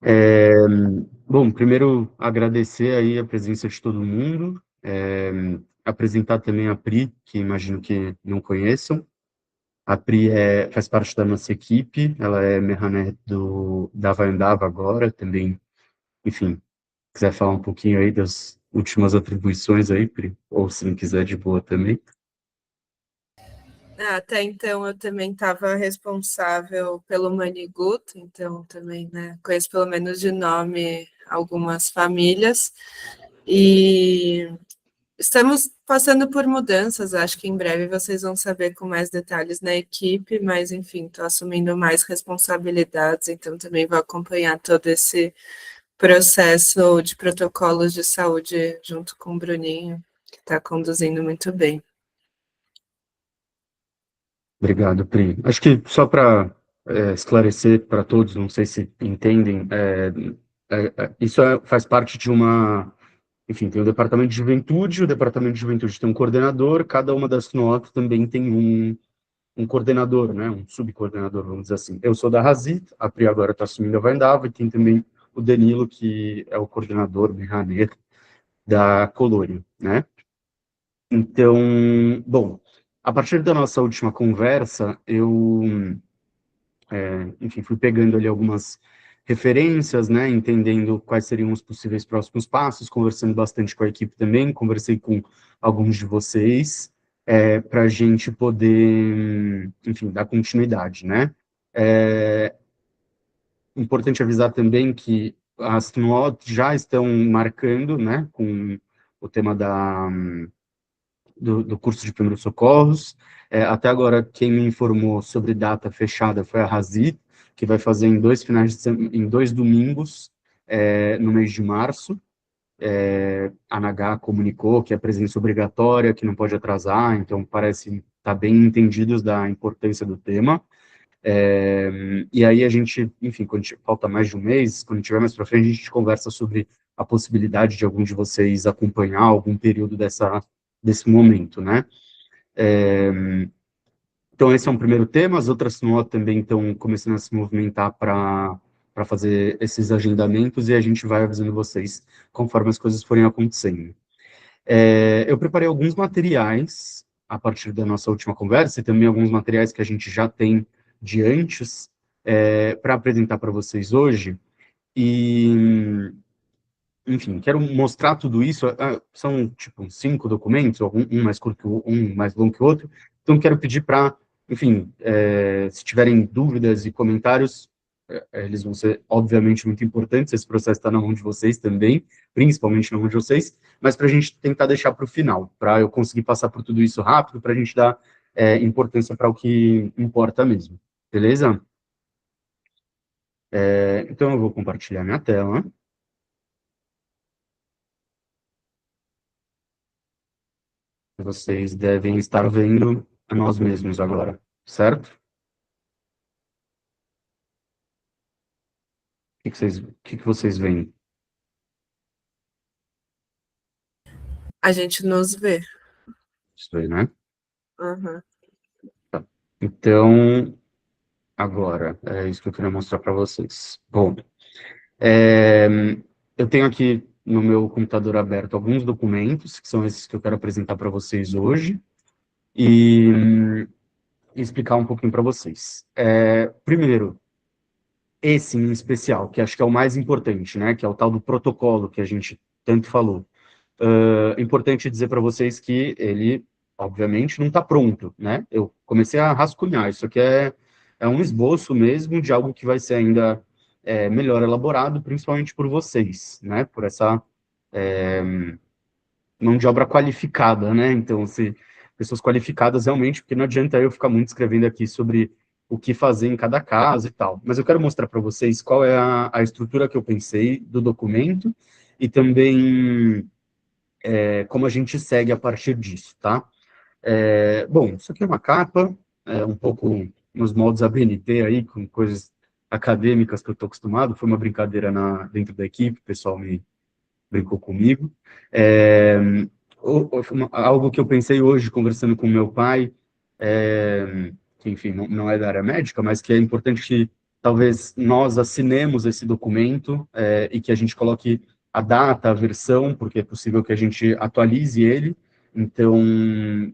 É, bom, primeiro agradecer aí a presença de todo mundo, apresentar também a Pri, que imagino que não conheçam. A Pri faz parte da nossa equipe, ela é Merranet da Vai Andava agora, também, enfim, quiser falar um pouquinho aí das últimas atribuições aí, Pri, ou se não quiser, de boa também. Até então eu também estava responsável pelo Maniguto, então também, né, conheço pelo menos de nome algumas famílias. E estamos passando por mudanças, acho que em breve vocês vão saber com mais detalhes na equipe, mas enfim, estou assumindo mais responsabilidades, então também vou acompanhar todo esse processo de protocolos de saúde junto com o Bruninho, que está conduzindo muito bem. Obrigado, Pri. Acho que só para esclarecer para todos, não sei se entendem, isso faz parte de uma. Enfim, tem o departamento de juventude, o departamento de juventude tem um coordenador, cada uma das notas também tem um coordenador, né, um subcoordenador, vamos dizer assim. Eu sou da Razit, a Pri agora está assumindo a Vaindava, e tem também o Danilo, que é o coordenador, Berraneto, da Colônia, né? Então, bom, a partir da nossa última conversa, enfim, fui pegando ali algumas referências, né, entendendo quais seriam os possíveis próximos passos, conversando bastante com a equipe também, conversei com alguns de vocês, para a gente poder, enfim, dar continuidade, né. É importante avisar também que as TNOT já estão marcando, né, com o tema do curso de primeiros socorros. Até agora, quem me informou sobre data fechada foi a Razit, que vai fazer em em 2 domingos, no mês de março. A NH comunicou que é presença obrigatória, que não pode atrasar, então parece estar bem entendidos da importância do tema. E aí a gente, enfim, falta mais de um mês, quando tiver mais para frente, a gente conversa sobre a possibilidade de algum de vocês acompanhar algum período desse momento, né? Então, esse é um primeiro tema. As outras notas também estão começando a se movimentar para fazer esses agendamentos e a gente vai avisando vocês conforme as coisas forem acontecendo. Eu preparei alguns materiais a partir da nossa última conversa e também alguns materiais que a gente já tem de antes para apresentar para vocês hoje. E, enfim, quero mostrar tudo isso. São, tipo, 5 documentos, um mais curto, um mais longo que o outro. Então, quero pedir para, enfim, se tiverem dúvidas e comentários, eles vão ser, obviamente, muito importantes. Esse processo está na mão de vocês também, principalmente na mão de vocês, mas para a gente tentar deixar para o final, para eu conseguir passar por tudo isso rápido, para a gente dar importância para o que importa mesmo. Beleza? Então, eu vou compartilhar minha tela. Vocês devem estar vendo a nós mesmos agora, certo? O que que vocês veem? A gente nos vê. Isso aí, né? Uhum. Tá. Então, agora, é isso que eu queria mostrar para vocês. Bom, é, eu tenho aqui no meu computador aberto alguns documentos, que são esses que eu quero apresentar para vocês hoje, e explicar um pouquinho para vocês. Primeiro, esse em especial, que acho que é o mais importante, né? Que é o tal do protocolo que a gente tanto falou. Importante dizer para vocês que ele, obviamente, não está pronto, né? Eu comecei a rascunhar, isso aqui é um esboço mesmo de algo que vai ser ainda melhor elaborado, principalmente por vocês, né? Por essa mão de obra qualificada, né? Então, se pessoas qualificadas realmente, porque não adianta eu ficar muito escrevendo aqui sobre o que fazer em cada caso e tal. Mas eu quero mostrar para vocês qual é a estrutura que eu pensei do documento e também como a gente segue a partir disso, tá? Bom, isso aqui é uma capa, um pouco nos moldes ABNT aí, com coisas acadêmicas que eu estou acostumado, foi uma brincadeira dentro da equipe, o pessoal me brincou comigo. É, algo que eu pensei hoje, conversando com meu pai, que, enfim, não é da área médica, mas que é importante talvez nós assinemos esse documento e que a gente coloque a data, a versão, porque é possível que a gente atualize ele, então,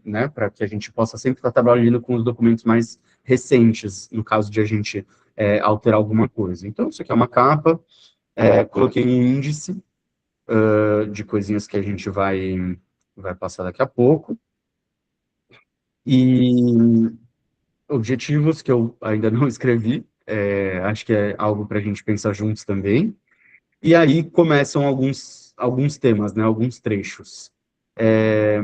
né, para que a gente possa sempre estar trabalhando com os documentos mais recentes, no caso de a gente alterar alguma coisa. Então, isso aqui é uma capa, coloquei um índice de coisinhas que a gente vai passar daqui a pouco, e objetivos que eu ainda não escrevi, acho que é algo para a gente pensar juntos também. E aí começam alguns temas, né, alguns trechos. É,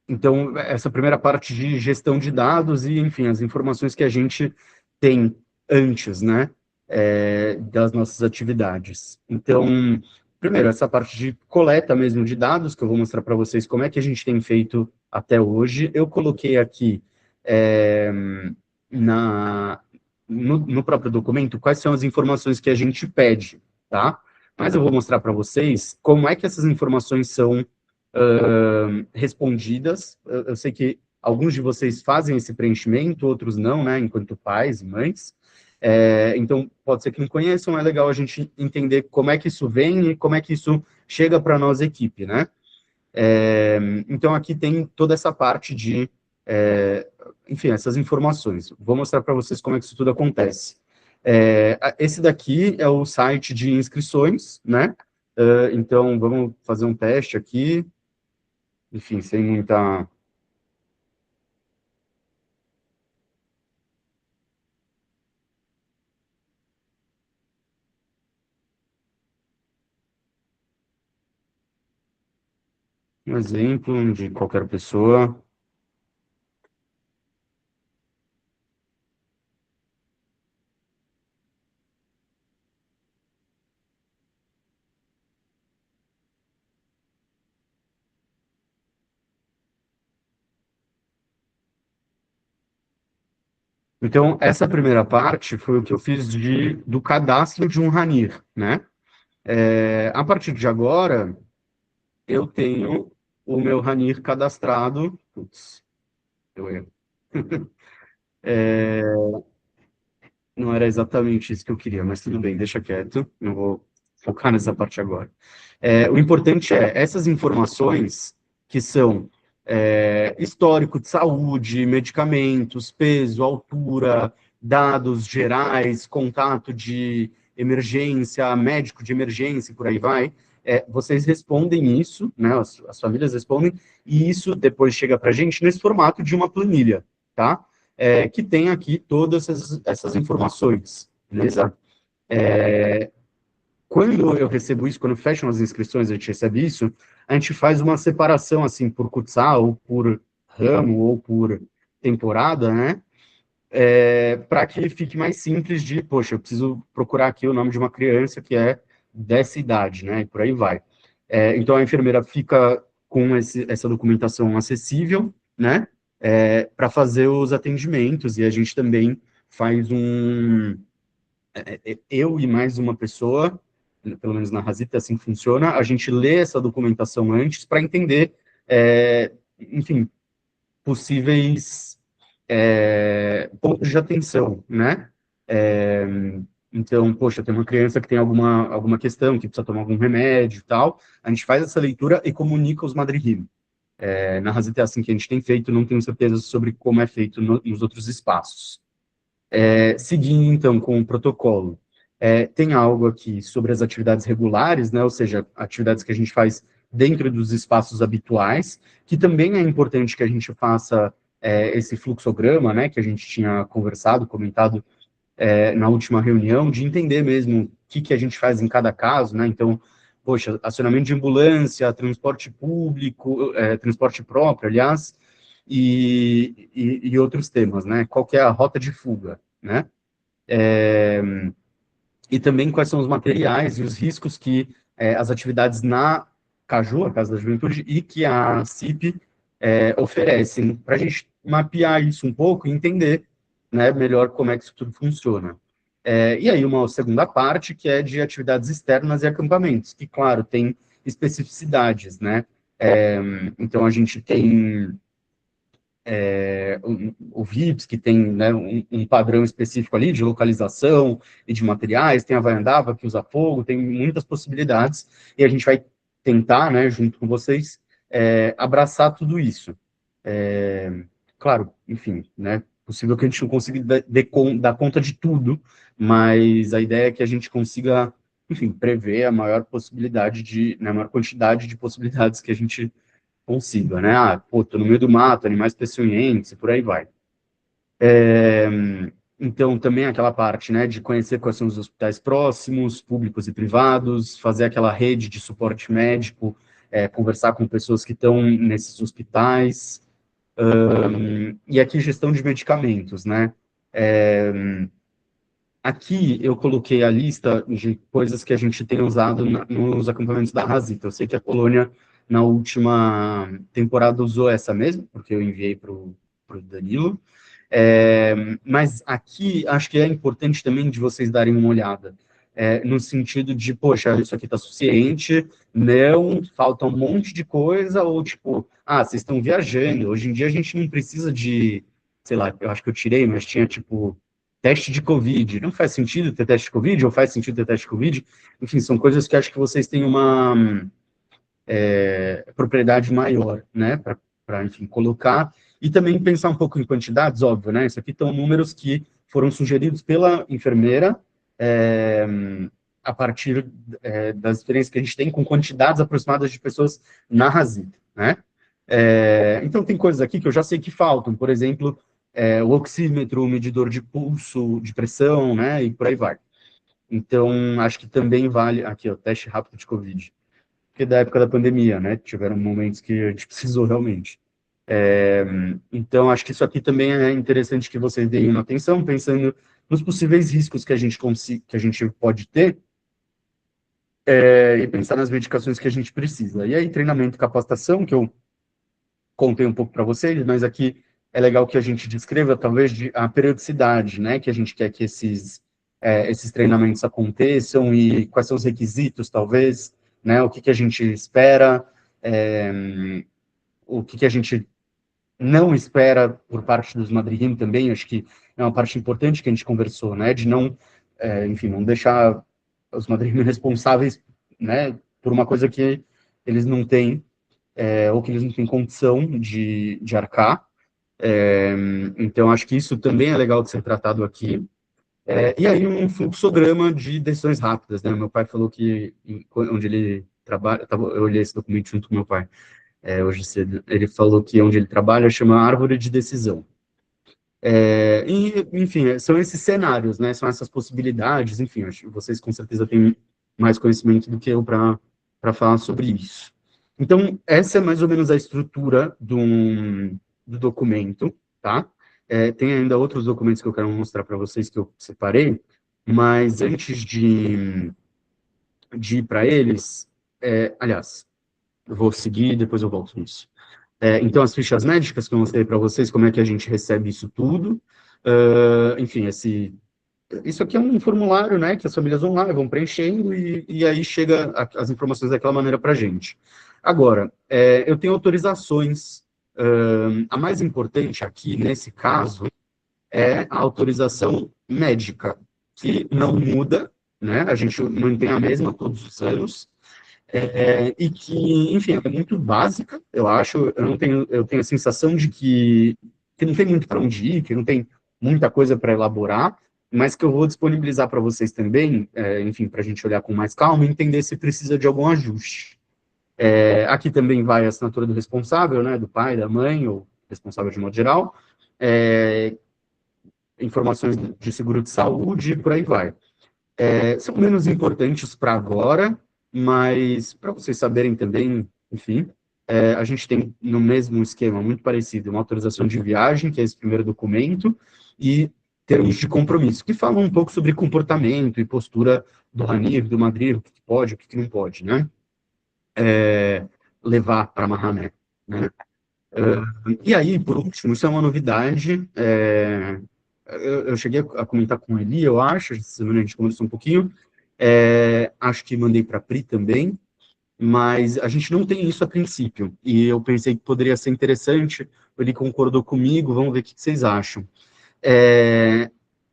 então, essa primeira parte de gestão de dados e, enfim, as informações que a gente tem antes, né, das nossas atividades. Então, primeiro, essa parte de coleta mesmo de dados, que eu vou mostrar para vocês como é que a gente tem feito até hoje. Eu coloquei aqui é, na, no próprio documento quais são as informações que a gente pede, tá? Mas eu vou mostrar para vocês como é que essas informações são respondidas. Eu sei que alguns de vocês fazem esse preenchimento, outros não, né, enquanto pais e mães. Então, pode ser que não conheçam, é legal a gente entender como é que isso vem e como é que isso chega para a nossa equipe, né? Então, aqui tem toda essa parte de, enfim, essas informações. Vou mostrar para vocês como é que isso tudo acontece. Esse daqui é o site de inscrições, né? Então, vamos fazer um teste aqui, enfim, sem muita... Um exemplo de qualquer pessoa. Então, essa primeira parte foi o que eu fiz do cadastro de um RANIR, né? A partir de agora, eu tenho o meu RANIR cadastrado. Putz, deu erro. Não era exatamente isso que eu queria, mas tudo bem, deixa quieto, não vou focar nessa parte agora. O importante é essas informações que são histórico de saúde, medicamentos, peso, altura, dados gerais, contato de emergência, médico de emergência, e por aí vai. Vocês respondem isso, né? As famílias respondem, e isso depois chega para a gente nesse formato de uma planilha, tá? Que tem aqui todas essas informações, beleza? Quando eu recebo isso, quando fecham as inscrições, a gente recebe isso, a gente faz uma separação, assim, por futsal, ou por ramo, ou por temporada, né? Para que fique mais simples de, poxa, eu preciso procurar aqui o nome de uma criança que é dessa idade, né? E por aí vai. Então, a enfermeira fica com essa documentação acessível, né? Para fazer os atendimentos, e a gente também faz eu e mais uma pessoa, pelo menos na Rasita assim funciona, a gente lê essa documentação antes para entender, enfim, possíveis pontos de atenção, né? É, então, poxa, tem uma criança que tem alguma questão, que precisa tomar algum remédio e tal, a gente faz essa leitura e comunica os madrigim. Na Rasita é assim que a gente tem feito, não tenho certeza sobre como é feito nos outros espaços. Seguindo, então, com o protocolo, tem algo aqui sobre as atividades regulares, né, ou seja, atividades que a gente faz dentro dos espaços habituais, que também é importante que a gente faça esse fluxograma, né, que a gente tinha conversado, comentado na última reunião, de entender mesmo o que a gente faz em cada caso, né, então, poxa, acionamento de ambulância, transporte público, transporte próprio, aliás, e outros temas, né? Qual que é a rota de fuga, né? E também quais são os materiais e os riscos que as atividades na Caju, a Casa da Juventude, e que a CIP oferecem, para a gente mapear isso um pouco e entender, né, melhor como é que isso tudo funciona. E aí uma segunda parte, que é de atividades externas e acampamentos, que, claro, tem especificidades, né? Então, a gente tem o VIPS, que tem, né, um padrão específico ali de localização e de materiais, tem a Vai Andava, que usa fogo, tem muitas possibilidades, e a gente vai tentar, né, junto com vocês, abraçar tudo isso. Claro, enfim, né, possível que a gente não consiga dar conta de tudo, mas a ideia é que a gente consiga, enfim, prever a maior possibilidade né, a maior quantidade de possibilidades que a gente consiga, né? Ah, pô, tô no meio do mato, animais peçonhentos, e por aí vai. É, então, também aquela parte, né, de conhecer quais são os hospitais próximos, públicos e privados, fazer aquela rede de suporte médico, conversar com pessoas que estão nesses hospitais, e aqui gestão de medicamentos, né? É, aqui eu coloquei a lista de coisas que a gente tem usado nos acampamentos da Rasita. Eu sei que a Polônia, na última temporada, usou essa mesmo, porque eu enviei para o Danilo. É, mas aqui acho que é importante também de vocês darem uma olhada, no sentido de, poxa, isso aqui está suficiente, não, falta um monte de coisa, ou tipo, ah, vocês estão viajando, hoje em dia a gente não precisa de, sei lá, eu acho que eu tirei, mas tinha tipo teste de Covid. Não faz sentido ter teste de Covid, ou faz sentido ter teste de Covid? Enfim, são coisas que acho que vocês têm uma propriedade maior, né, para, enfim, colocar. E também pensar um pouco em quantidades, óbvio, né? Isso aqui estão números que foram sugeridos pela enfermeira é, a partir das experiências que a gente tem com quantidades aproximadas de pessoas na Rasita, né? Então, tem coisas aqui que eu já sei que faltam, por exemplo, o oxímetro, o medidor de pulso, de pressão, né, e por aí vai. Então, acho que também vale, aqui, o teste rápido de Covid, porque da época da pandemia, né, tiveram momentos que a gente precisou realmente. Então, acho que isso aqui também é interessante que vocês deem uma atenção, pensando nos possíveis riscos que que a gente pode ter, e pensar nas medicações que a gente precisa. E aí, treinamento e capacitação, que eu contei um pouco para vocês, mas aqui é legal que a gente descreva, talvez, a periodicidade, né, que a gente quer que esses treinamentos aconteçam e quais são os requisitos, talvez, né, o que a gente espera, é, o que a gente não espera por parte dos madrinhos também, acho que é uma parte importante que a gente conversou, né, de não, enfim, não deixar os madrinhos responsáveis, né, por uma coisa que eles não têm, ou que eles não têm condição de arcar. É, então, acho que isso também é legal de ser tratado aqui. E aí, um fluxograma de decisões rápidas, né? Meu pai falou que, onde ele trabalha, eu olhei esse documento junto com meu pai, hoje cedo, ele falou que onde ele trabalha chama árvore de decisão. Enfim, são esses cenários, né? São essas possibilidades, enfim, acho que vocês com certeza têm mais conhecimento do que eu para falar sobre isso. Então, essa é mais ou menos a estrutura do documento, tá? Tem ainda outros documentos que eu quero mostrar para vocês que eu separei, mas antes de ir para eles, aliás, eu vou seguir e depois eu volto nisso. Então, as fichas médicas que eu mostrei para vocês, como é que a gente recebe isso tudo. Enfim, isso aqui é um formulário, né, que as famílias vão lá, vão preenchendo e aí chega as informações daquela maneira para a gente. Agora, eu tenho autorizações. A mais importante aqui, nesse caso, é a autorização médica, que não muda, né, a gente mantém a mesma todos os anos, e que, enfim, é muito básica, eu acho. Eu tenho a sensação de que não tem muito para onde ir, que não tem muita coisa para elaborar, mas que eu vou disponibilizar para vocês também, enfim, para a gente olhar com mais calma e entender se precisa de algum ajuste. Aqui também vai a assinatura do responsável, né, do pai, da mãe, ou responsável de modo geral, é, informações de seguro de saúde, e por aí vai. São menos importantes para agora, mas para vocês saberem também, enfim, a gente tem no mesmo esquema, muito parecido, uma autorização de viagem, que é esse primeiro documento, e termos de compromisso, que falam um pouco sobre comportamento e postura do Hanif, do Madrid, o que pode, o que não pode, né? Levar para Mahamé, né? E aí, por último, isso é uma novidade, eu cheguei a comentar com ele, eu acho, essa semana a gente conversou um pouquinho, acho que mandei para a Pri também, mas a gente não tem isso a princípio, e eu pensei que poderia ser interessante, ele concordou comigo, vamos ver o que vocês acham. É,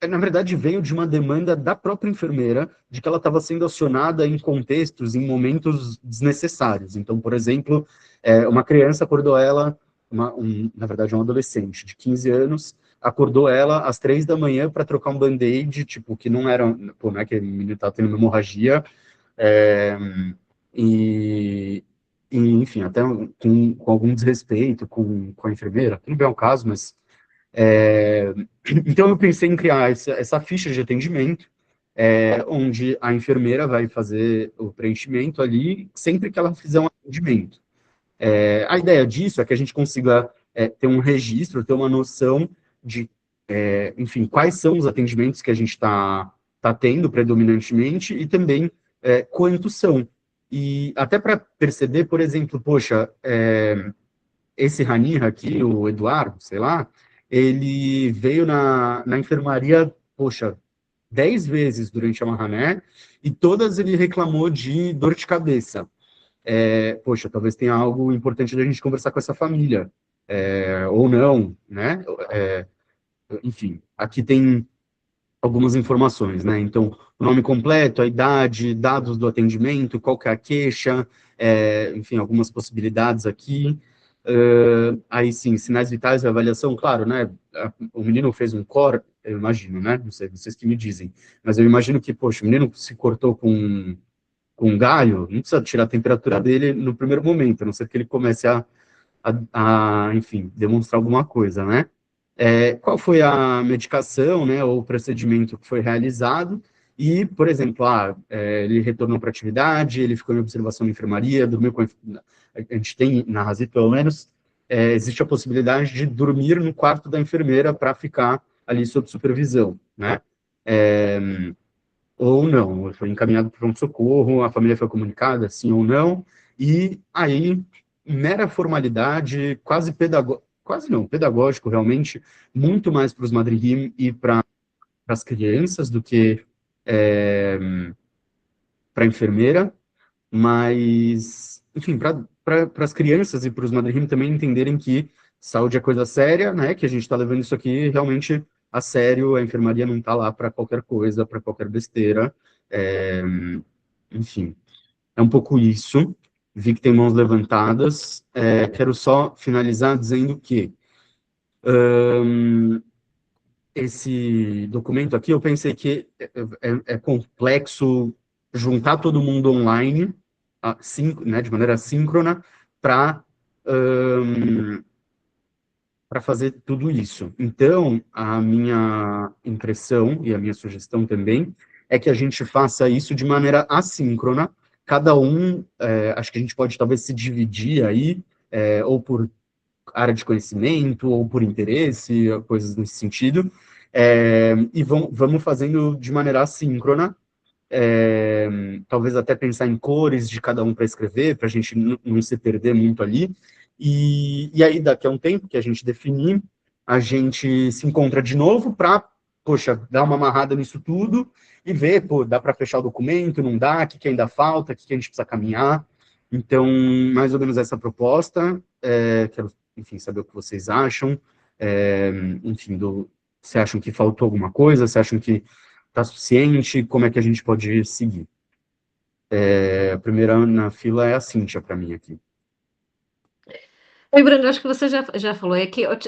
na verdade, veio de uma demanda da própria enfermeira, de que ela estava sendo acionada em contextos, em momentos desnecessários. Então, por exemplo, uma criança acordou ela, na verdade, um adolescente de 15 anos, acordou ela às 3 da manhã para trocar um band-aid, tipo, que não era, pô, não é que o menino estava tendo uma hemorragia, é, e, enfim, até com algum desrespeito com a enfermeira, que não é o caso, mas é, então, eu pensei em criar essa ficha de atendimento, onde a enfermeira vai fazer o preenchimento ali, sempre que ela fizer um atendimento. A ideia disso é que a gente consiga ter um registro, ter uma noção de, enfim, quais são os atendimentos que a gente tá tendo predominantemente e também quantos são. E até para perceber, por exemplo, poxa, esse Ranir aqui, o Eduardo, sei lá, ele veio na enfermaria, poxa, 10 vezes durante a Mahané, e todas ele reclamou de dor de cabeça. Poxa, talvez tenha algo importante da gente conversar com essa família, ou não, né? Enfim, aqui tem algumas informações, né? Então, o nome completo, a idade, dados do atendimento, qual que é a queixa, enfim, algumas possibilidades aqui. Aí sim, sinais vitais e avaliação, claro, né? O menino fez um core, eu imagino, né? Não sei, vocês que me dizem, mas eu imagino que, poxa, o menino se cortou com um galho, não precisa tirar a temperatura dele no primeiro momento, a não ser que ele comece enfim, demonstrar alguma coisa, né? Qual foi a medicação, né, ou o procedimento que foi realizado, e, por exemplo, ele retornou para a atividade, ele ficou em observação na enfermaria, dormiu com a gente tem, na Razit, pelo menos, existe a possibilidade de dormir no quarto da enfermeira para ficar ali sob supervisão, né? É, ou não, foi encaminhado para pronto-socorro, a família foi comunicada, sim ou não, e aí, mera formalidade, quase pedagógico, quase não, pedagógico realmente, muito mais para os madrigim e para as crianças do que para a enfermeira, mas, enfim, para as crianças e para os madrigim também entenderem que saúde é coisa séria, né, que a gente está levando isso aqui realmente a sério, a enfermaria não está lá para qualquer coisa, para qualquer besteira, é, enfim, é um pouco isso. Vi que tem mãos levantadas. Quero só finalizar dizendo que esse documento aqui, eu pensei que é complexo juntar todo mundo online, né, de maneira síncrona, para para fazer tudo isso. Então, a minha impressão e a minha sugestão também é que a gente faça isso de maneira assíncrona, cada um, acho que a gente pode talvez se dividir aí, ou por área de conhecimento, ou por interesse, coisas nesse sentido, e vamos fazendo de maneira assíncrona, talvez até pensar em cores de cada um para escrever, para a gente não se perder muito ali. E aí, daqui a um tempo que a gente definir, a gente se encontra de novo para, poxa, dar uma amarrada nisso tudo e ver, pô, dá para fechar o documento, não dá, o que ainda falta, o que a gente precisa caminhar. Então, mais ou menos essa proposta. Quero, enfim, saber o que vocês acham. Enfim, se acham que faltou alguma coisa, se acham que está suficiente, como é que a gente pode seguir? A primeira na fila é a Cíntia, para mim, aqui. Oi, Bruno, acho que você já falou. É que eu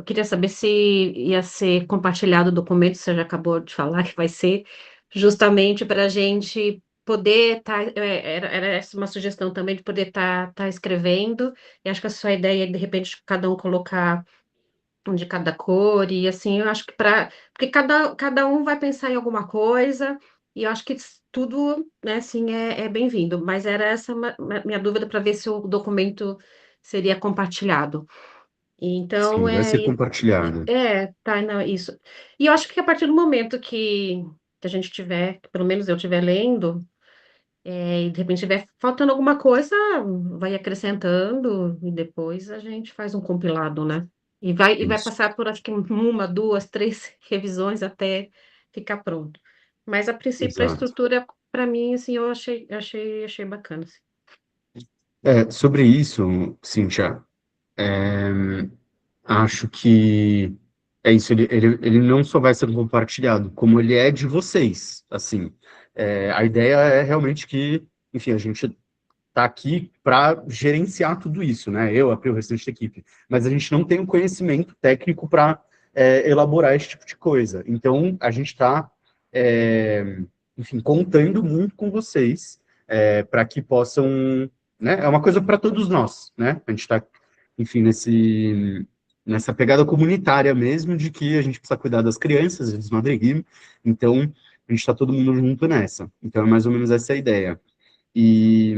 queria saber se ia ser compartilhado o documento, você já acabou de falar que vai ser, justamente para a gente poder estar. Era essa uma sugestão também de poder estar escrevendo. E acho que a sua ideia é, de repente, cada um colocar um de cada cor, e assim, eu acho que porque cada um vai pensar em alguma coisa, e eu acho que tudo, né, assim, é bem-vindo, mas era essa minha dúvida para ver se o documento seria compartilhado. Então, Sim, vai ser compartilhada. tá, não, isso. E eu acho que a partir do momento que a gente tiver, que pelo menos eu estiver lendo, e de repente estiver faltando alguma coisa, vai acrescentando e depois a gente faz um compilado, né? E vai Isso, passar por acho que uma, duas, três revisões até ficar pronto. Mas a princípio a exato. estrutura para mim, assim, eu achei bacana, assim. Sobre isso, Cíntia, é, acho que é isso, ele não só vai ser compartilhado, como ele é de vocês, assim. A ideia é realmente que, enfim, a gente está aqui para gerenciar tudo isso, né? Eu, o restante da equipe. Mas a gente não tem o conhecimento técnico para elaborar esse tipo de coisa. Então, a gente está, enfim, contando muito com vocês para que possam, né? É uma coisa para todos nós, né? A gente está, enfim, nessa pegada comunitária mesmo, de que a gente precisa cuidar das crianças, dos madrigueiros. Então, a gente está todo mundo junto nessa. Então, é mais ou menos essa a ideia. E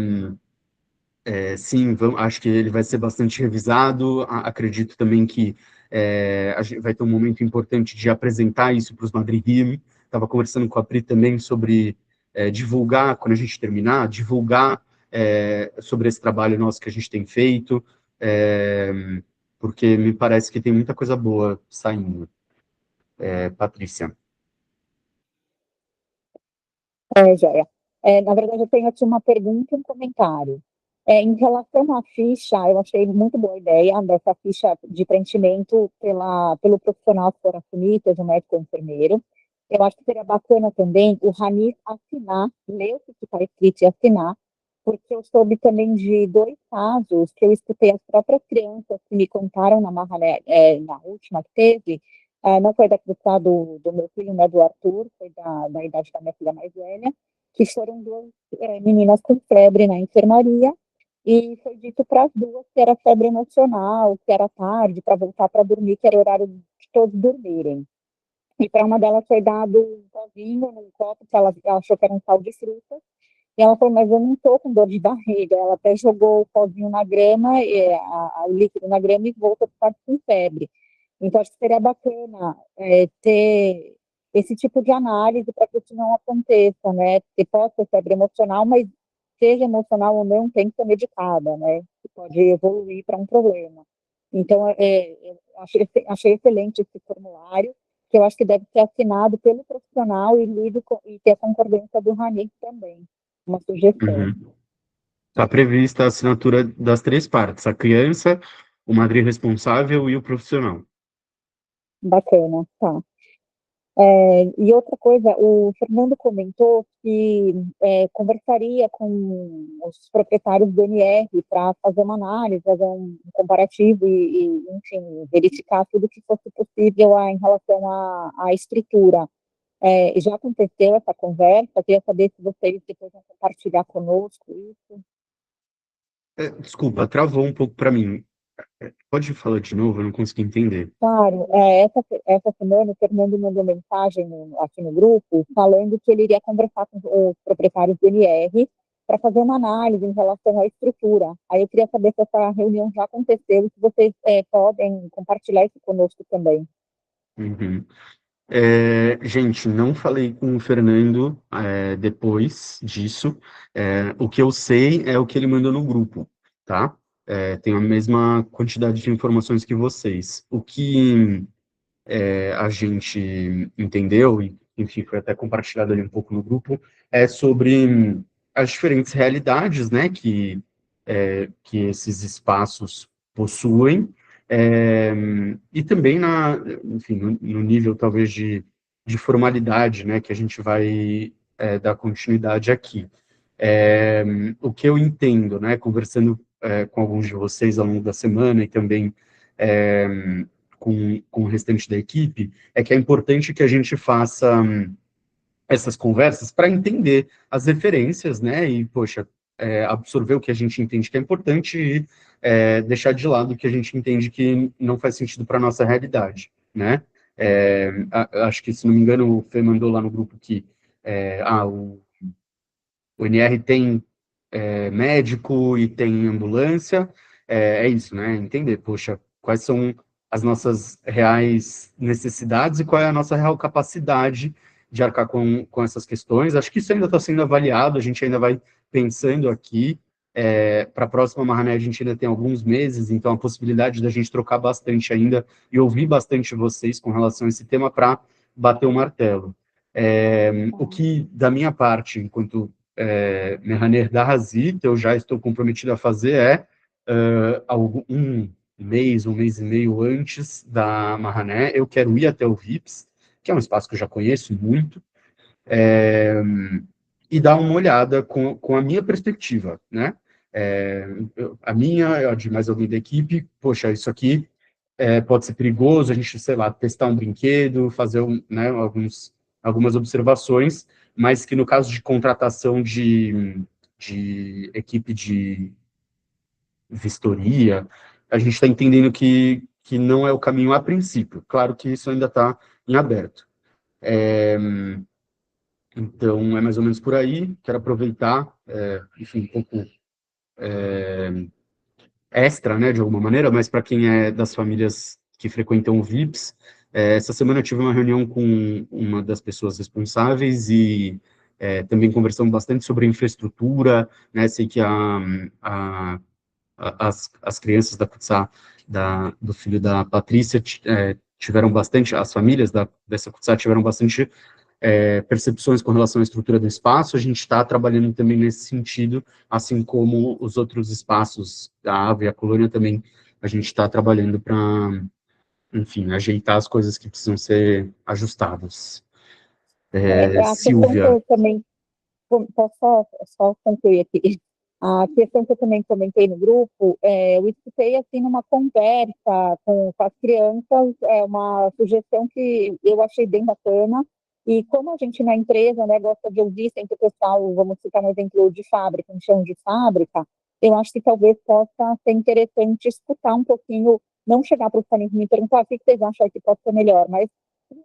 sim, acho que ele vai ser bastante revisado. Acredito também que a gente vai ter um momento importante de apresentar isso para os Madrid. Estava conversando com a Pri também sobre divulgar, quando a gente terminar, divulgar sobre esse trabalho nosso que a gente tem feito, é, porque me parece que tem muita coisa boa saindo. Patrícia. Joia. Na verdade, eu tenho aqui uma pergunta e um comentário. Em relação à ficha, eu achei muito boa a ideia dessa ficha de preenchimento pelo profissional que for assumir, seja o médico ou enfermeiro. Eu acho que seria bacana também o Ranir assinar, ler o que está escrito e assinar, porque eu soube também de 2 casos que eu escutei as próprias crianças que me contaram na Marrané, na última que teve, não foi do caso do meu filho, né, do Arthur, foi da idade da minha filha mais velha, que foram 2 meninas com febre na enfermaria, e foi dito para as 2 que era febre emocional, que era tarde para voltar para dormir, que era horário de todos dormirem. E para uma delas foi dado um pozinho num copo, que ela achou que era um sal de frutas, e ela falou, mas eu não estou com dor de barriga. Ela até jogou o pozinho na grama, o líquido na grama, e voltou para o quarto com febre. Então, acho que seria bacana ter esse tipo de análise para que isso não aconteça, né? Que pode ser febre emocional, mas seja emocional ou não, tem que ser medicada, né? Que pode evoluir para um problema. Então, eu achei excelente esse formulário, que eu acho que deve ser assinado pelo profissional e ter a concordância do RANIC também. Uma sugestão. Está prevista a assinatura das 3 partes, a criança, o Madrid responsável e o profissional. Bacana, tá. E outra coisa, o Fernando comentou que conversaria com os proprietários do NR para fazer uma análise, fazer um comparativo enfim, verificar tudo que fosse possível em relação à escritura. Já aconteceu essa conversa? Queria saber se vocês depois vão compartilhar conosco isso. Desculpa, travou um pouco para mim. Pode falar de novo? Eu não consegui entender. Claro, essa semana o Fernando mandou mensagem aqui no grupo falando que ele iria conversar com os proprietários do NR para fazer uma análise em relação à estrutura. Aí eu queria saber se essa reunião já aconteceu e se vocês podem compartilhar isso conosco também. Uhum. Gente, não falei com o Fernando depois disso. O que eu sei é o que ele mandou no grupo, tá? Tenho a mesma quantidade de informações que vocês. O que a gente entendeu, e enfim, foi até compartilhado ali um pouco no grupo, é sobre as diferentes realidades, né, que esses espaços possuem, é, e também enfim, no nível talvez de formalidade, né, que a gente vai dar continuidade aqui. É, o que eu entendo, né, conversando com alguns de vocês ao longo da semana e também é, com o restante da equipe, é que é importante que a gente faça essas conversas para entender as referências, né, e, poxa, absorver o que a gente entende que é importante e deixar de lado o que a gente entende que não faz sentido para a nossa realidade, né. Acho que, se não me engano, o Fê mandou lá no grupo que o NR tem médico e tem ambulância, é isso, né? Entender, poxa, quais são as nossas reais necessidades e qual é a nossa real capacidade de arcar com essas questões. Acho que isso ainda está sendo avaliado, a gente ainda vai pensando aqui. Para a próxima Marrané a gente ainda tem alguns meses, então a possibilidade da gente trocar bastante ainda e ouvir bastante vocês com relação a esse tema para bater o martelo. O que, da minha parte, enquanto Mehaner da Hazit, eu já estou comprometido a fazer um mês e meio antes da Mahané, eu quero ir até o VIPS, que é um espaço que eu já conheço muito, e dar uma olhada com a minha perspectiva, né? A minha, a de mais alguém da equipe, poxa, isso aqui pode ser perigoso, a gente, sei lá, testar um brinquedo, fazer né, algumas observações, mas que no caso de contratação de equipe de vistoria, a gente está entendendo que não é o caminho a princípio. Claro que isso ainda está em aberto. Então, é mais ou menos por aí. Quero aproveitar, enfim, um pouco extra, né, de alguma maneira, mas para quem é das famílias que frequentam o VIPs, essa semana eu tive uma reunião com uma das pessoas responsáveis e também conversamos bastante sobre infraestrutura, né, sei que as crianças da Kutsá, do filho da Patrícia, tiveram bastante, as famílias dessa Kutsá tiveram bastante percepções com relação à estrutura do espaço. A gente está trabalhando também nesse sentido, assim como os outros espaços, a Ave e a Colônia também, a gente está trabalhando para, enfim, ajeitar as coisas que precisam ser ajustadas. A questão que Silvia. eu também, posso só concluir aqui, a questão que eu também comentei no grupo, eu escutei assim numa conversa com as crianças, uma sugestão que eu achei bem bacana, e como a gente na empresa, né, gosta de ouvir sempre o pessoal, vamos citar um exemplo de fábrica, um chão de fábrica, eu acho que talvez possa ser interessante escutar um pouquinho, não chegar para os paninhos e me perguntar o que vocês acham que pode ser melhor, mas uma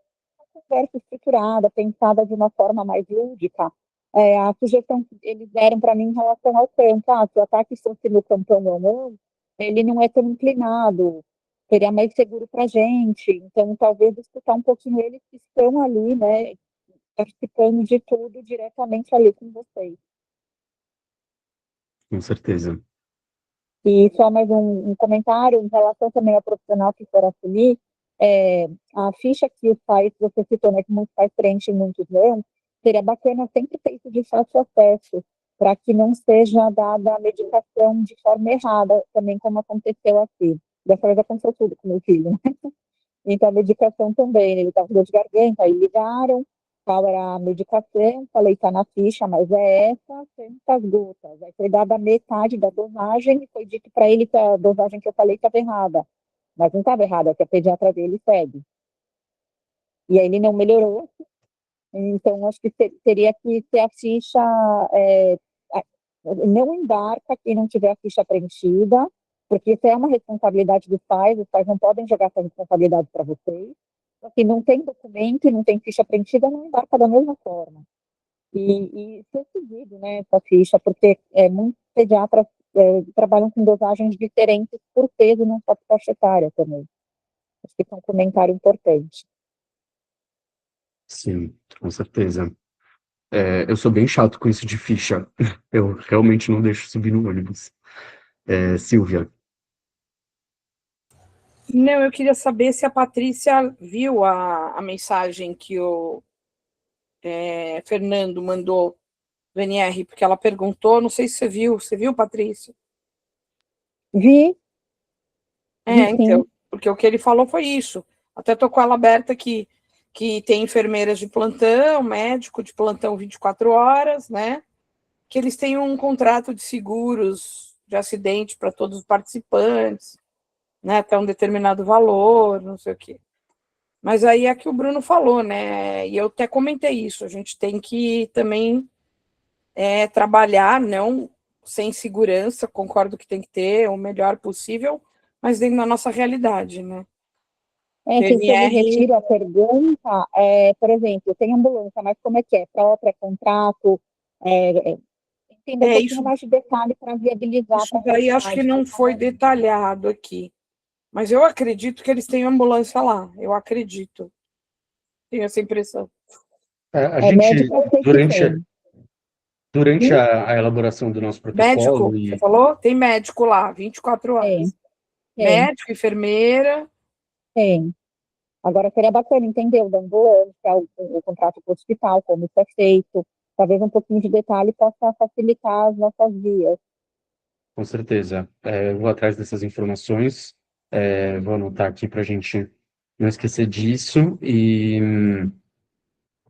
conversa estruturada, pensada de uma forma mais lúdica. A sugestão que eles deram para mim em relação ao campo, se o ataque fosse no campão ou não, ele não é tão inclinado, seria mais seguro para a gente. Então, talvez escutar um pouquinho eles que estão ali, né, participando de tudo diretamente ali com vocês. Com certeza. E só mais um comentário em relação também ao profissional que for assumir, a ficha que os pais, você citou, né, que muitos pais preenchem, muitos não, seria bacana sempre ter isso de fácil acesso, para que não seja dada a medicação de forma errada, também como aconteceu aqui. Dessa vez aconteceu tudo com meu filho, né? Então, a medicação também, ele estava com dor de garganta, aí ligaram, qual era a medicação, falei, está na ficha, mas é essa, tantas gotas. Aí foi dada metade da dosagem e foi dito para ele que a dosagem que eu falei estava errada. Mas não estava errada, que a pediatra dele segue. E aí ele não melhorou, então acho que teria que ter a ficha, não embarca quem não tiver a ficha preenchida, porque isso é uma responsabilidade dos pais, os pais não podem jogar essa responsabilidade para vocês. Se não tem documento e não tem ficha preenchida, não embarca da mesma forma. E ser seguido, né, essa ficha, porque muitos pediatras trabalham com dosagens diferentes por peso, não só por faixa etária também. Acho que é um comentário importante. Sim, com certeza. Eu sou bem chato com isso de ficha. Eu realmente não deixo subir no ônibus. Silvia. Não, eu queria saber se a Patrícia viu a mensagem que o Fernando mandou do NR, porque ela perguntou, não sei se você viu, Patrícia? Vi. Então, porque o que ele falou foi isso. Até tô com ela aberta que tem enfermeiras de plantão, médico de plantão 24 horas, né? Que eles têm um contrato de seguros de acidente para todos os participantes, né? Até um determinado valor, não sei o quê. Mas aí é que o Bruno falou, né? E eu até comentei isso. A gente tem que também trabalhar, não sem segurança, concordo que tem que ter o melhor possível, mas dentro da nossa realidade, né? Que se eu me retiro a pergunta, por exemplo, tem ambulância, mas como é que é? Própria, contrato? Entenda um pouquinho isso, mais de detalhe para viabilizar. Isso daí acho que não foi detalhado aqui. Mas eu acredito que eles têm ambulância lá. Eu acredito. Tenho essa impressão. A gente, durante Sim? a elaboração do nosso protocolo... Médico, você falou? Tem médico lá, 24 horas. Tem. Médico, enfermeira. Tem. Agora, seria bacana entender o da ambulância, o contrato com o hospital, como isso é feito, talvez um pouquinho de detalhe possa facilitar as nossas vias. Com certeza. Eu vou atrás dessas informações, vou anotar aqui para a gente não esquecer disso e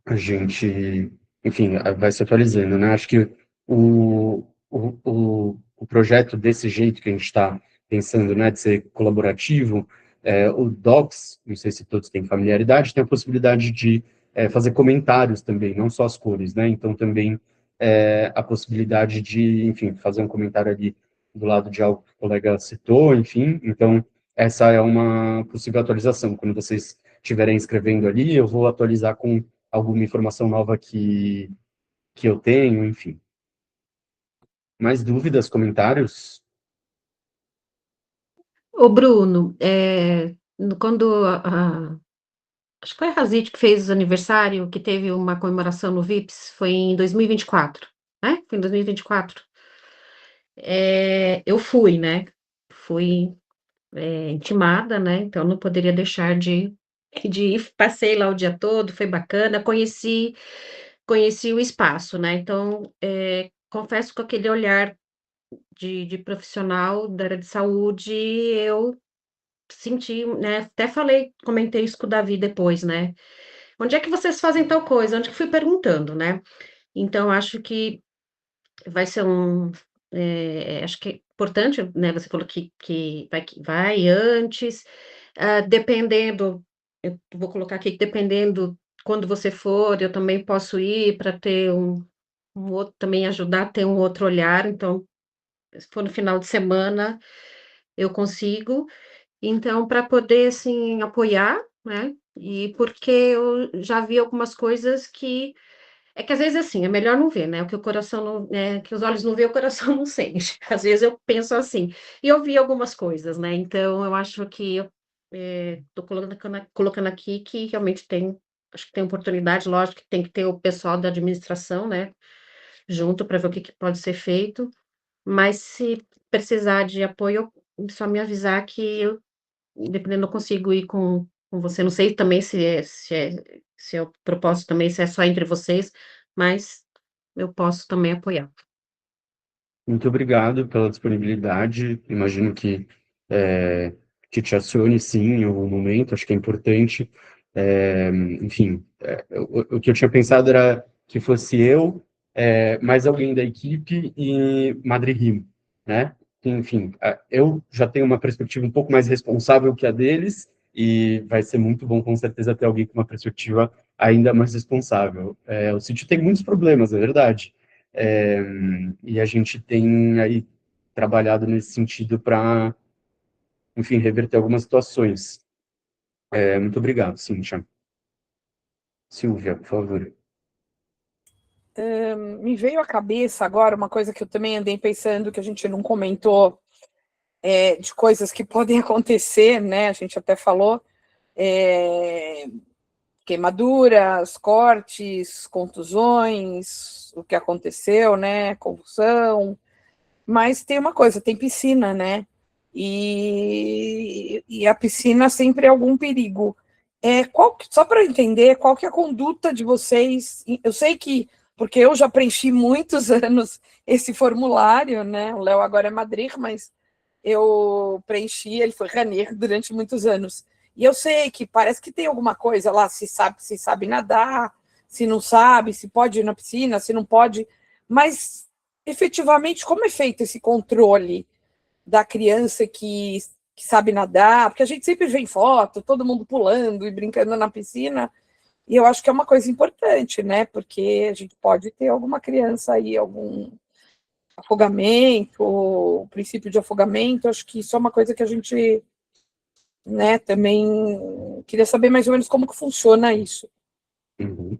a gente, enfim, vai se atualizando, né? Acho que o projeto desse jeito que a gente está pensando, né, de ser colaborativo, o Docs, não sei se todos têm familiaridade, tem a possibilidade de fazer comentários também, não só as cores, né? Então também a possibilidade de, enfim, fazer um comentário ali do lado de algo que o colega citou, enfim. Então essa é uma possível atualização. Quando vocês estiverem escrevendo ali, eu vou atualizar com alguma informação nova que eu tenho, enfim. Mais dúvidas, comentários? Ô, Bruno, quando acho que foi a Razit que fez aniversário, que teve uma comemoração no VIPS, foi em 2024, né? Foi em 2024. Eu fui, né? Fui intimada, né? Então não poderia deixar de ir. Passei lá o dia todo, foi bacana, conheci o espaço, né? Então, confesso que aquele olhar de profissional da área de saúde, eu senti, né? Até falei, comentei isso com o Davi depois, né? Onde é que vocês fazem tal coisa? Onde que fui perguntando, né? Então, acho que vai ser acho que é importante, né? Você falou que vai antes, dependendo, eu vou colocar aqui que dependendo quando você for, eu também posso ir para ter um outro, também ajudar a ter um outro olhar. Então, se for no final de semana, eu consigo. Então, para poder, assim, apoiar, né? E porque eu já vi algumas coisas que é que às vezes assim, é melhor não ver, né? O que o coração não, que os olhos não vê, o coração não sente. Às vezes eu penso assim. E eu vi algumas coisas, né? Então eu acho que eu estou colocando aqui que realmente acho que tem oportunidade, lógico que tem que ter o pessoal da administração, né? Junto para ver o que, que pode ser feito. Mas se precisar de apoio, só me avisar que eu, dependendo, eu consigo ir com você. Não sei também se é o propósito também, se é só entre vocês, mas eu posso também apoiar. Muito obrigado pela disponibilidade. Imagino que te acione, sim, em algum momento. Acho que é importante. Enfim, o que eu tinha pensado era que fosse eu, mais alguém da equipe e Madre Rim, né? Enfim, eu já tenho uma perspectiva um pouco mais responsável que a deles e vai ser muito bom, com certeza, ter alguém com uma perspectiva ainda mais responsável. O sítio tem muitos problemas, é verdade. É, e a gente tem aí trabalhado nesse sentido para, enfim, reverter algumas situações. Muito obrigado, Cíntia. Silvia, por favor. Me veio à cabeça agora uma coisa que eu também andei pensando, que a gente não comentou, de coisas que podem acontecer, né? A gente até falou, queimaduras, cortes, contusões, o que aconteceu, né? Convulsão. Mas tem uma coisa, tem piscina, né? E a piscina sempre é algum perigo. Só para entender, qual que é a conduta de vocês? Eu sei que, porque eu já preenchi muitos anos esse formulário, né? O Léo agora é Madrid, mas eu preenchi, ele foi Ranier durante muitos anos. E eu sei que parece que tem alguma coisa lá, se sabe nadar, se não sabe, se pode ir na piscina, se não pode, mas efetivamente como é feito esse controle da criança que sabe nadar? Porque a gente sempre vê em foto, todo mundo pulando e brincando na piscina, e eu acho que é uma coisa importante, né? Porque a gente pode ter alguma criança aí, algum afogamento, o princípio de afogamento, acho que isso é uma coisa que a gente, né, também queria saber mais ou menos como que funciona isso. Uhum.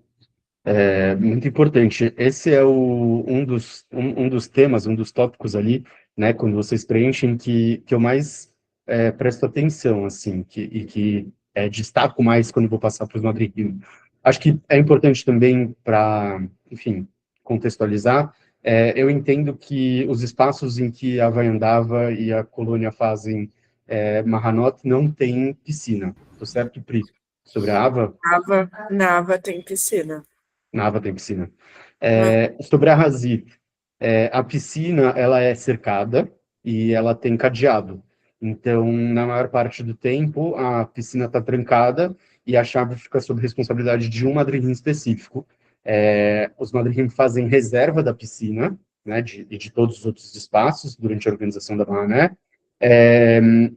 Muito importante. Esse é um dos temas, um dos tópicos ali, né, quando vocês preenchem, que eu mais presto atenção, assim, e que destaco mais quando vou passar para os madrigueiros. Acho que é importante também para, enfim, contextualizar. Eu entendo que os espaços em que a Vaiandava e a Colônia fazem Mahanot não tem piscina. Tô certo, Pri? Sobre a AVA? Na Ava tem piscina. Na AVA tem piscina. Sobre a Razi, a piscina, ela é cercada e ela tem cadeado. Então, na maior parte do tempo, a piscina está trancada e a chave fica sob responsabilidade de um madrinha específico. Os madrinhos fazem reserva da piscina, né, e de todos os outros espaços durante a organização da Mahané,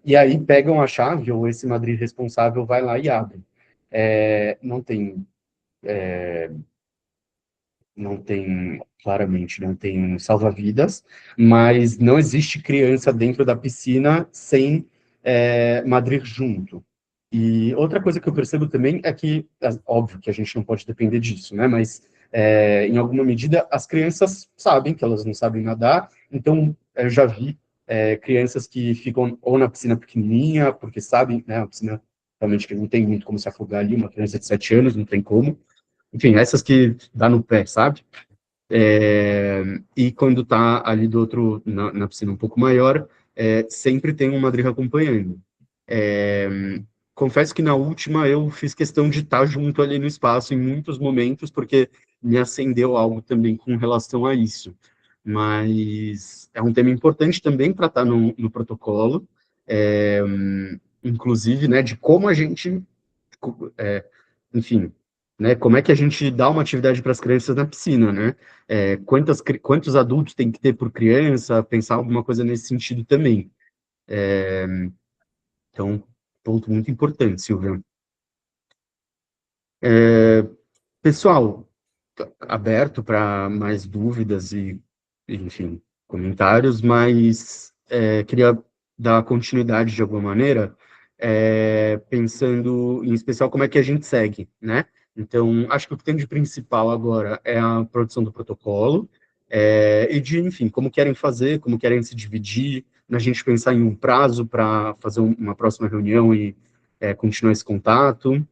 e aí pegam a chave, ou esse madrinha responsável vai lá e abre. Claramente, não tem salva-vidas, mas não existe criança dentro da piscina sem madrir junto. E outra coisa que eu percebo também é que, óbvio que a gente não pode depender disso, né, mas em alguma medida as crianças sabem que elas não sabem nadar, então eu já vi crianças que ficam ou na piscina pequenininha, porque sabem, né, a piscina realmente que não tem muito como se afogar ali, uma criança de 7 anos, não tem como, enfim, essas que dá no pé, sabe? E quando tá ali do outro, na piscina um pouco maior, sempre tem um madrinha acompanhando. Confesso que na última eu fiz questão de estar junto ali no espaço em muitos momentos, porque me acendeu algo também com relação a isso. Mas é um tema importante também para estar no protocolo, inclusive, né, de como a gente, enfim, né, como é que a gente dá uma atividade para as crianças na piscina, né? Quantos adultos tem que ter por criança, pensar alguma coisa nesse sentido também. Então, ponto muito importante, Silvia. Pessoal, aberto para mais dúvidas e, enfim, comentários, mas queria dar continuidade de alguma maneira, pensando em especial como é que a gente segue, né? Então, acho que o que tem de principal agora é a produção do protocolo, e de, enfim, como querem fazer, como querem se dividir, a gente pensar em um prazo para fazer uma próxima reunião e continuar esse contato.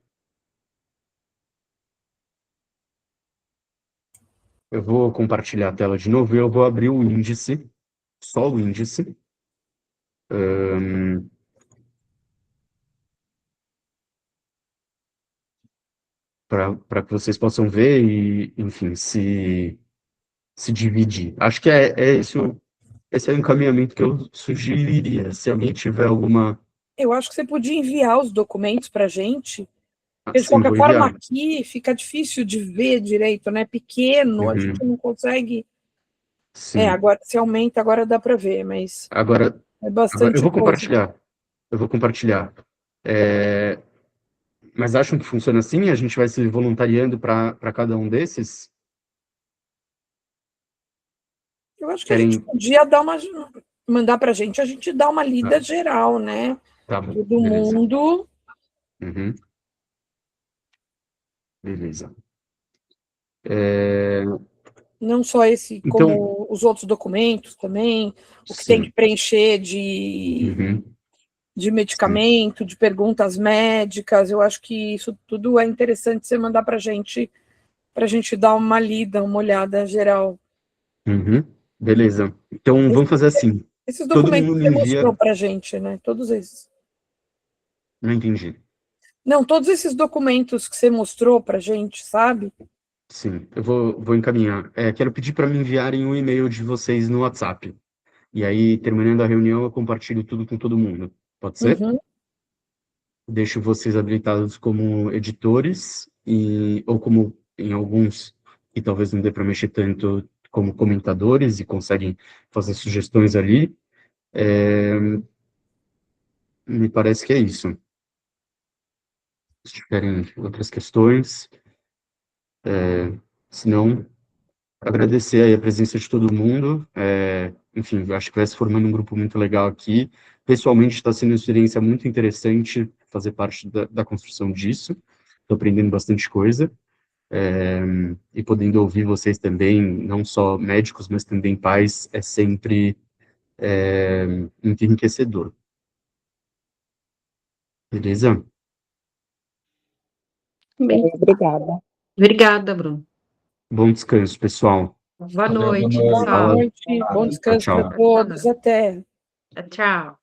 Eu vou compartilhar a tela de novo e eu vou abrir o índice, só o índice. Para que vocês possam ver e, enfim, se dividir. Acho que esse é o encaminhamento que eu sugeriria. Se alguém tiver alguma... Eu acho que você podia enviar os documentos para a gente, porque de Sim, qualquer vou forma enviar. aqui fica difícil de ver direito, né? Pequeno, a gente não consegue. Sim. Agora se aumenta, agora dá para ver, mas Agora é eu bastante vou coisa. compartilhar. Eu vou compartilhar. Mas acham que funciona assim? A gente vai se voluntariando para cada um desses? Eu acho que a gente podia mandar para a gente dá uma lida geral, né? Tá bom, Todo beleza. mundo. Beleza. Não só esse, Então, como os outros documentos também, o que tem que preencher de medicamento, de perguntas médicas. Eu acho que isso tudo é interessante você mandar para a gente dar uma lida, uma olhada geral. Beleza. Então, vamos fazer assim. Esses Todo documentos mundo que me você envia... mostrou para a gente, né? Todos esses. Não entendi. Não, todos esses documentos que você mostrou para a gente, sabe? Sim, eu vou encaminhar. Quero pedir para me enviarem um e-mail de vocês no WhatsApp. E aí, terminando a reunião, eu compartilho tudo com todo mundo. Pode ser? Deixo vocês habilitados como editores, ou como, em alguns, que talvez não dê para mexer tanto, como comentadores, e conseguem fazer sugestões ali. Me parece que é isso. Se tiverem outras questões, se não, agradecer aí a presença de todo mundo. Enfim, eu acho que vai se formando um grupo muito legal aqui. Pessoalmente, está sendo uma experiência muito interessante fazer parte da construção disso. Estou aprendendo bastante coisa. E podendo ouvir vocês também, não só médicos, mas também pais, é sempre muito enriquecedor. Beleza? Bem, Obrigada. obrigada, Bruno. Bom descanso, pessoal. Boa noite, Boa pessoal. noite, bom descanso para todos. Até. Tchau.